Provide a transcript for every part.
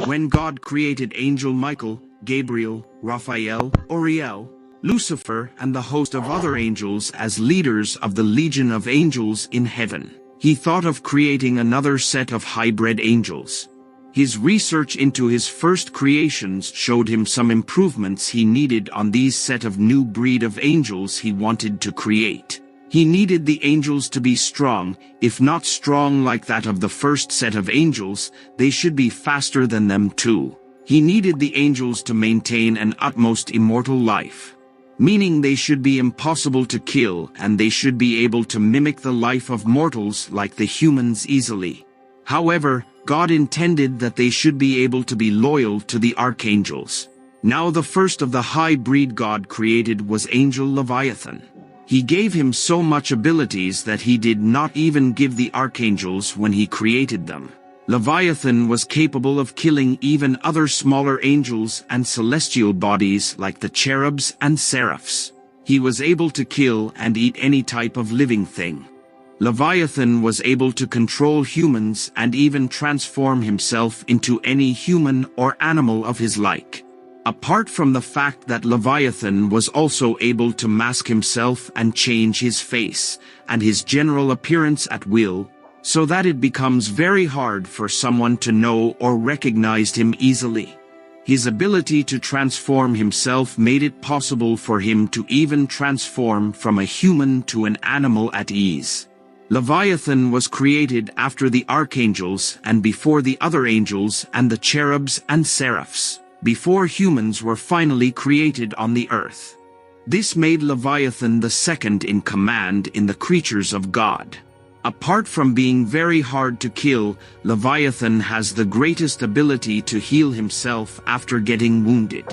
When God created Angel Michael, Gabriel, Raphael, Uriel, Lucifer, and the host of other angels as leaders of the legion of angels in heaven, he thought of creating another set of hybrid angels. His research into his first creations showed him some improvements he needed on these set of new breed of angels he wanted to create. He needed the angels to be strong, if not strong like that of the first set of angels, they should be faster than them too. He needed the angels to maintain an utmost immortal life, meaning they should be impossible to kill and they should be able to mimic the life of mortals like the humans easily. However, God intended that they should be able to be loyal to the archangels. Now the first of the high breed God created was Angel Leviathan. He gave him so much abilities that he did not even give the archangels when he created them. Leviathan was capable of killing even other smaller angels and celestial bodies like the cherubs and seraphs. He was able to kill and eat any type of living thing. Leviathan was able to control humans and even transform himself into any human or animal of his like. Apart from the fact that Leviathan was also able to mask himself and change his face and his general appearance at will, so that it becomes very hard for someone to know or recognize him easily. His ability to transform himself made it possible for him to even transform from a human to an animal at ease. Leviathan was created after the archangels and before the other angels and the cherubs and seraphs, before humans were finally created on the earth. This made Leviathan the second in command in the creatures of God. Apart from being very hard to kill, Leviathan has the greatest ability to heal himself after getting wounded.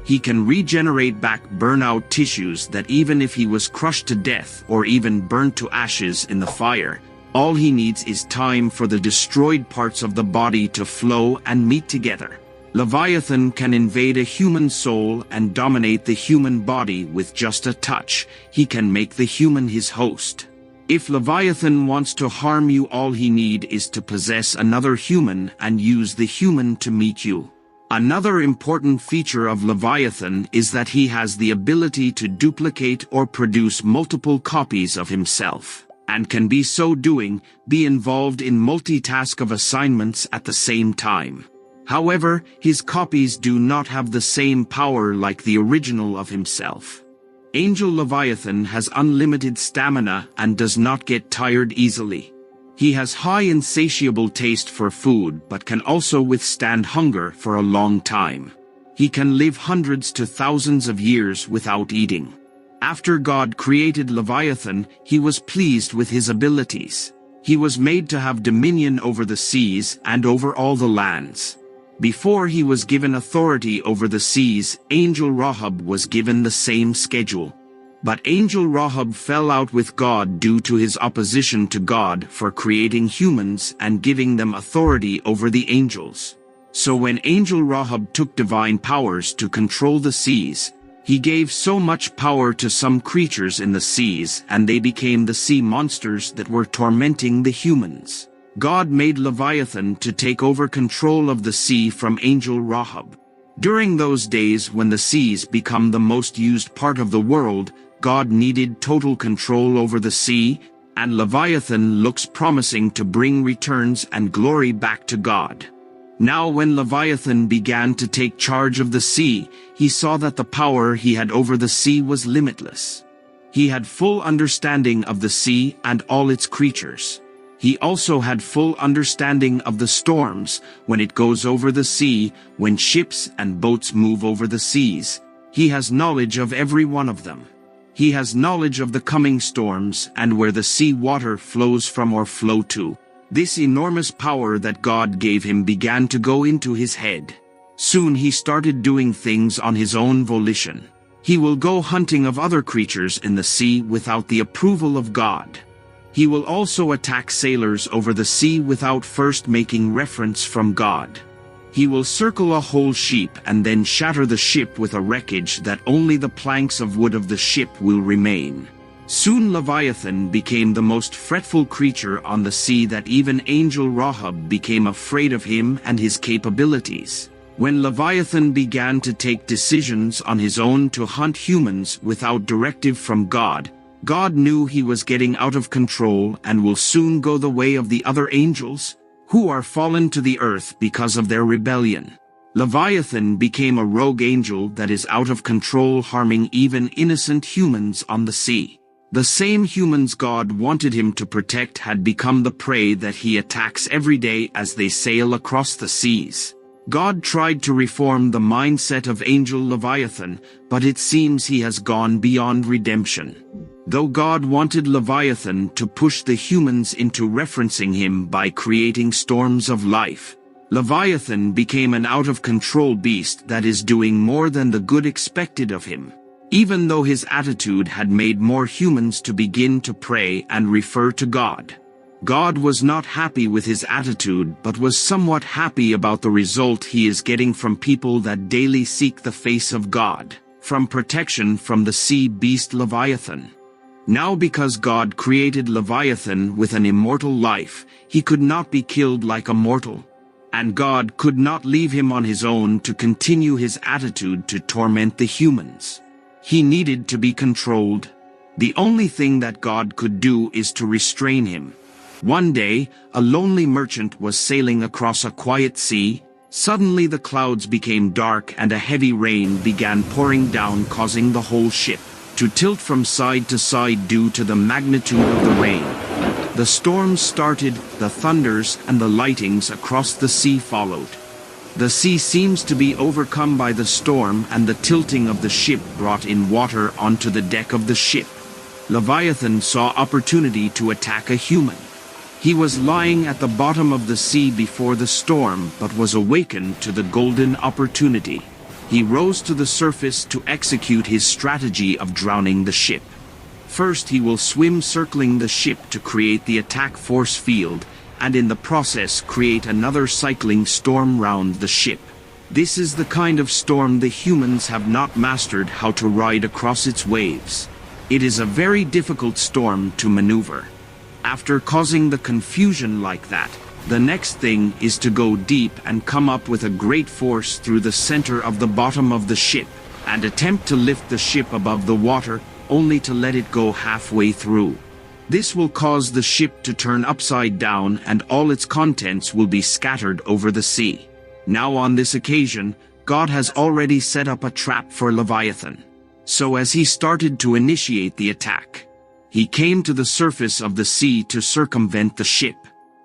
He can regenerate back burnout tissues that even if he was crushed to death or even burnt to ashes in the fire, all he needs is time for the destroyed parts of the body to flow and meet together. Leviathan can invade a human soul and dominate the human body with just a touch. He can make the human his host. If Leviathan wants to harm you, all he need is to possess another human and use the human to meet you. Another important feature of Leviathan is that he has the ability to duplicate or produce multiple copies of himself, and can be so doing, be involved in multitask of assignments at the same time. However, his copies do not have the same power like the original of himself. Angel Leviathan has unlimited stamina and does not get tired easily. He has high insatiable taste for food but can also withstand hunger for a long time. He can live hundreds to thousands of years without eating. After God created Leviathan, he was pleased with his abilities. He was made to have dominion over the seas and over all the lands. Before he was given authority over the seas, Angel Rahab was given the same schedule. But Angel Rahab fell out with God due to his opposition to God for creating humans and giving them authority over the angels. So when Angel Rahab took divine powers to control the seas, he gave so much power to some creatures in the seas and they became the sea monsters that were tormenting the humans. God made Leviathan to take over control of the sea from Angel Rahab. During those days when the seas become the most used part of the world, God needed total control over the sea, and Leviathan looks promising to bring returns and glory back to God. Now when Leviathan began to take charge of the sea, he saw that the power he had over the sea was limitless. He had full understanding of the sea and all its creatures. He also had full understanding of the storms when it goes over the sea, when ships and boats move over the seas. He has knowledge of every one of them. He has knowledge of the coming storms and where the sea water flows from or flow to. This enormous power that God gave him began to go into his head. Soon he started doing things on his own volition. He will go hunting of other creatures in the sea without the approval of God. He will also attack sailors over the sea without first making reference from God. He will circle a whole ship and then shatter the ship with a wreckage that only the planks of wood of the ship will remain. Soon Leviathan became the most fretful creature on the sea, that even Angel Rahab became afraid of him and his capabilities. When Leviathan began to take decisions on his own to hunt humans without directive from God, God knew he was getting out of control and will soon go the way of the other angels, who are fallen to the earth because of their rebellion. Leviathan became a rogue angel that is out of control, harming even innocent humans on the sea. The same humans God wanted him to protect had become the prey that he attacks every day as they sail across the seas. God tried to reform the mindset of Angel Leviathan, but it seems he has gone beyond redemption. Though God wanted Leviathan to push the humans into referencing him by creating storms of life, Leviathan became an out-of-control beast that is doing more than the good expected of him. Even though his attitude had made more humans to begin to pray and refer to God. God was not happy with his attitude, but was somewhat happy about the result he is getting from people that daily seek the face of God, from protection from the sea beast Leviathan. Now because God created Leviathan with an immortal life, he could not be killed like a mortal. And God could not leave him on his own to continue his attitude to torment the humans. He needed to be controlled. The only thing that God could do is to restrain him. One day, a lonely merchant was sailing across a quiet sea. Suddenly the clouds became dark and a heavy rain began pouring down, causing the whole ship to tilt from side to side due to the magnitude of the rain. The storms started, the thunders and the lightnings across the sea followed. The sea seems to be overcome by the storm, and the tilting of the ship brought in water onto the deck of the ship. Leviathan saw opportunity to attack a human. He was lying at the bottom of the sea before the storm, but was awakened to the golden opportunity. He rose to the surface to execute his strategy of drowning the ship. First he will swim circling the ship to create the attack force field, and in the process create another cycling storm round the ship. This is the kind of storm the humans have not mastered how to ride across its waves. It is a very difficult storm to maneuver. After causing the confusion like that, the next thing is to go deep and come up with a great force through the center of the bottom of the ship, and attempt to lift the ship above the water, only to let it go halfway through. This will cause the ship to turn upside down and all its contents will be scattered over the sea. Now on this occasion, God has already set up a trap for Leviathan. So as he started to initiate the attack, he came to the surface of the sea to circumvent the ship.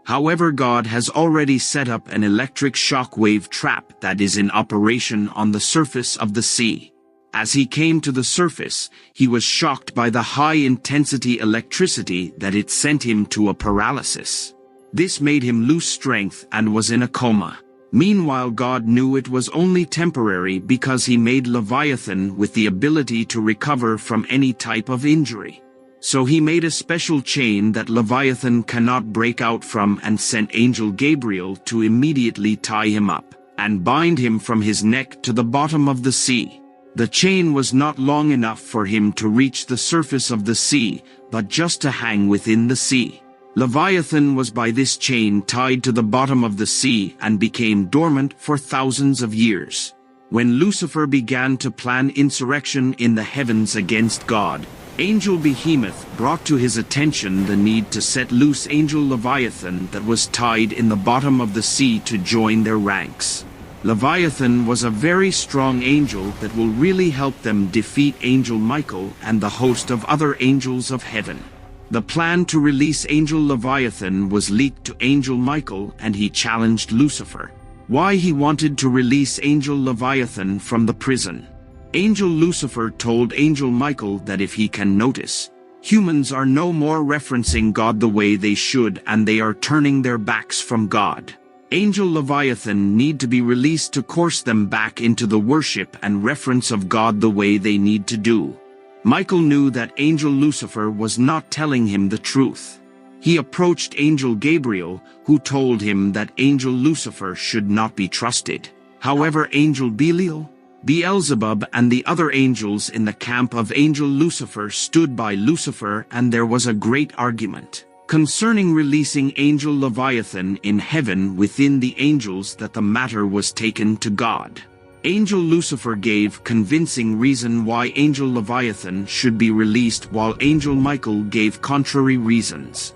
However, God has already set up an electric shockwave trap that is in operation on the surface of the sea. As he came to the surface, he was shocked by the high-intensity electricity that it sent him to a paralysis. This made him lose strength and was in a coma. Meanwhile, God knew it was only temporary because he made Leviathan with the ability to recover from any type of injury. So he made a special chain that Leviathan cannot break out from and sent Angel Gabriel to immediately tie him up and bind him from his neck to the bottom of the sea. The chain was not long enough for him to reach the surface of the sea, but just to hang within the sea. Leviathan was by this chain tied to the bottom of the sea and became dormant for thousands of years. When Lucifer began to plan insurrection in the heavens against God, Angel Behemoth brought to his attention the need to set loose Angel Leviathan that was tied in the bottom of the sea to join their ranks. Leviathan was a very strong angel that will really help them defeat Angel Michael and the host of other angels of heaven. The plan to release Angel Leviathan was leaked to Angel Michael, and he challenged Lucifer. Why he wanted to release Angel Leviathan from the prison. Angel Lucifer told Angel Michael that if he can notice, humans are no more referencing God the way they should, and they are turning their backs from God. Angel Leviathan need to be released to course them back into the worship and reference of God the way they need to do. Michael knew that Angel Lucifer was not telling him the truth. He approached Angel Gabriel, who told him that Angel Lucifer should not be trusted. However, Angel Belial, Beelzebub and the other angels in the camp of angel Lucifer stood by Lucifer, and there was a great argument concerning releasing angel Leviathan in heaven within the angels, that the matter was taken to God. Angel Lucifer gave convincing reason why angel Leviathan should be released, while angel Michael gave contrary reasons.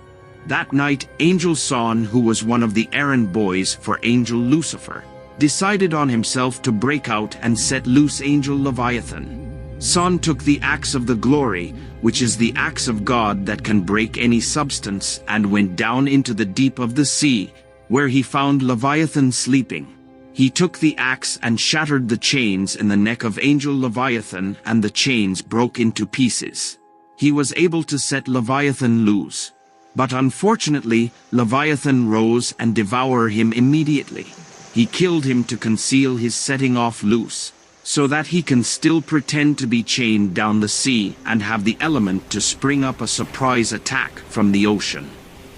That night, angel Son, who was one of the errand boys for angel Lucifer, decided on himself to break out and set loose angel Leviathan. Son took the axe of the glory, which is the axe of God that can break any substance, and went down into the deep of the sea, where he found Leviathan sleeping. He took the axe and shattered the chains in the neck of angel Leviathan, and the chains broke into pieces. He was able to set Leviathan loose. But unfortunately, Leviathan rose and devoured him immediately. He killed him to conceal his setting off loose, so that he can still pretend to be chained down the sea and have the element to spring up a surprise attack from the ocean.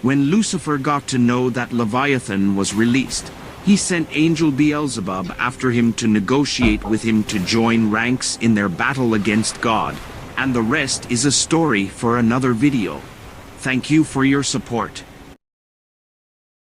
When Lucifer got to know that Leviathan was released, he sent angel Beelzebub after him to negotiate with him to join ranks in their battle against God, and the rest is a story for another video. Thank you for your support.